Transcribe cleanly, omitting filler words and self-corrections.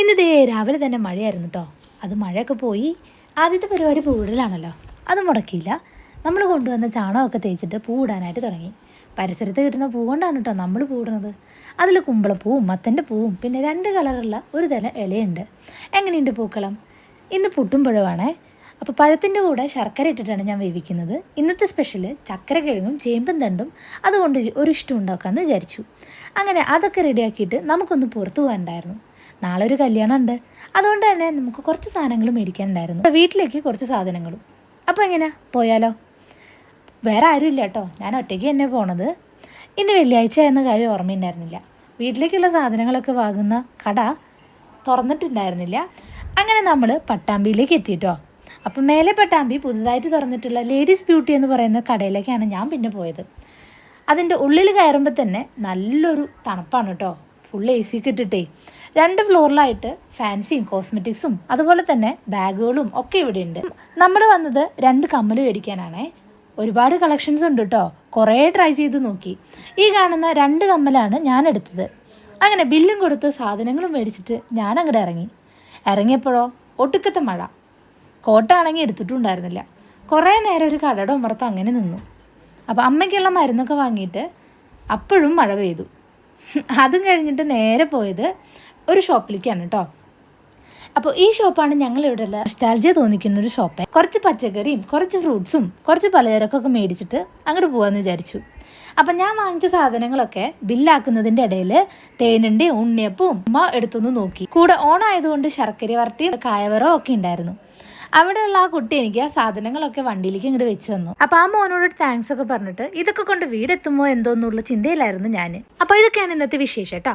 ഇന്നിതേ രാവിലെ തന്നെ മഴയായിരുന്നു കേട്ടോ. അത് മഴയൊക്കെ പോയി. ആദ്യത്തെ പരിപാടി പൂവിടലാണല്ലോ, അത് മുടക്കിയില്ല. നമ്മൾ കൊണ്ടുവന്ന ചാണകമൊക്കെ തേച്ചിട്ട് പൂവിടാനായിട്ട് തുടങ്ങി. പരിസരത്ത് കിട്ടുന്ന പൂ കൊണ്ടാണ് കേട്ടോ നമ്മൾ പൂവിടുന്നത്. അതിൽ കുമ്പളപ്പൂവും മത്തൻ്റെ പൂവും പിന്നെ 2 കളറുള്ള ഒരു തരം ഇലയുണ്ട്. എങ്ങനെയുണ്ട് പൂക്കളം? ഇന്ന് പുട്ടും പഴമാണേ. അപ്പോൾ പഴത്തിൻ്റെ കൂടെ ശർക്കര ഇട്ടിട്ടാണ് ഞാൻ വേവിക്കുന്നത്. ഇന്നത്തെ സ്പെഷ്യൽ ചക്കര കിഴങ്ങും ചേമ്പും തണ്ടും. അതുകൊണ്ട് ഒരു ഇഷ്ടം ഉണ്ടാക്കാമെന്ന് വിചാരിച്ചു. അങ്ങനെ അതൊക്കെ റെഡിയാക്കിയിട്ട് നമുക്കൊന്ന് പുറത്തു പോകാനുണ്ടായിരുന്നു. നാളെ ഒരു കല്യാണം ഉണ്ട്. അതുകൊണ്ട് തന്നെ നമുക്ക് കുറച്ച് സാധനങ്ങൾ മേടിക്കാനുണ്ടായിരുന്നു, വീട്ടിലേക്ക് കുറച്ച് സാധനങ്ങളും. അപ്പോൾ എങ്ങനെ പോയാലോ? വേറെ ആരും ഇല്ല കേട്ടോ, ഞാൻ ഒറ്റയ്ക്ക് തന്നെ പോണത്. ഇന്ന് വെള്ളിയാഴ്ച എന്ന കാര്യം ഓർമ്മയുണ്ടായിരുന്നില്ല. വീട്ടിലേക്കുള്ള സാധനങ്ങളൊക്കെ വാങ്ങുന്ന കട തുറന്നിട്ടുണ്ടായിരുന്നില്ല. അങ്ങനെ നമ്മൾ പട്ടാമ്പിയിലേക്ക് എത്തിയിട്ടോ. അപ്പം മേലെ പട്ടാമ്പി പുതുതായിട്ട് തുറന്നിട്ടുള്ള ലേഡീസ് ബ്യൂട്ടി എന്ന് പറയുന്ന കടയിലേക്കാണ് ഞാൻ പിന്നെ പോയത്. അതിൻ്റെ ഉള്ളിൽ കയറുമ്പോൾ തന്നെ നല്ലൊരു തണുപ്പാണ് കേട്ടോ. ഫുൾ AC ഒക്കെ ഇട്ടിട്ടേ 2 ഫ്ലോറിലായിട്ട് ഫാൻസിയും കോസ്മെറ്റിക്സും അതുപോലെ തന്നെ ബാഗുകളും ഒക്കെ ഇവിടെ ഉണ്ട്. നമ്മൾ വന്നത് 2 കമ്മൽ മേടിക്കാനാണേ. ഒരുപാട് കളക്ഷൻസ് ഉണ്ട് കേട്ടോ. കുറേ ട്രൈ ചെയ്ത് നോക്കി. ഈ കാണുന്ന 2 കമ്മലാണ് ഞാൻ എടുത്തത്. അങ്ങനെ ബില്ലും കൊടുത്ത് സാധനങ്ങളും മേടിച്ചിട്ട് ഞാൻ അങ്ങോട്ട് ഇറങ്ങിയപ്പോഴോ ഒടുക്കത്തെ മഴ. കോട്ടാണെങ്കിൽ എടുത്തിട്ടുണ്ടായിരുന്നില്ല. കുറേ നേരം ഒരു കടയുടെ ഉമ്മറത്ത് അങ്ങനെ നിന്നു. അപ്പോൾ അമ്മയ്ക്കുള്ള മരുന്നൊക്കെ വാങ്ങിയിട്ട് അപ്പോഴും മഴ പെയ്തു. അതും കഴിഞ്ഞിട്ട് നേരെ പോയത് ഒരു ഷോപ്പിലേക്കാണ് കേട്ടോ. അപ്പോൾ ഈ ഷോപ്പാണ് ഞങ്ങളിവിടെയുള്ള നൊസ്റ്റാൾജിയ തോന്നിക്കുന്ന ഒരു ഷോപ്പ്. കുറച്ച് പച്ചക്കറിയും കുറച്ച് ഫ്രൂട്ട്സും കുറച്ച് പലചരക്കൊക്കെ മേടിച്ചിട്ട് അങ്ങോട്ട് പോകാമെന്ന് വിചാരിച്ചു. അപ്പം ഞാൻ വാങ്ങിച്ച സാധനങ്ങളൊക്കെ ബില്ലാക്കുന്നതിൻ്റെ ഇടയിൽ തേനുണ്ടയും ഉണ്ണിയപ്പവും ഉമ്മ എടുത്തൊന്ന് നോക്കി. കൂടെ ഓണായതുകൊണ്ട് ശർക്കര വരട്ടിയും കായവറവും ഒക്കെ ഉണ്ടായിരുന്നു. അവിടെയുള്ള ആ കുട്ടി എനിക്ക് ആ സാധനങ്ങളൊക്കെ വണ്ടിയിലേക്ക് ഇങ്ങോട്ട് വെച്ച് തന്നു. അപ്പോൾ ആ മോനോട് താങ്ക്സ് ഒക്കെ പറഞ്ഞിട്ട് ഇതൊക്കെ കൊണ്ട് വീടെത്തുമോ എന്തോന്നുള്ള ചിന്തയിലായിരുന്നു ഞാൻ. അപ്പോൾ ഇതൊക്കെയാണ് ഇന്നത്തെ വിശേഷം കേട്ടോ.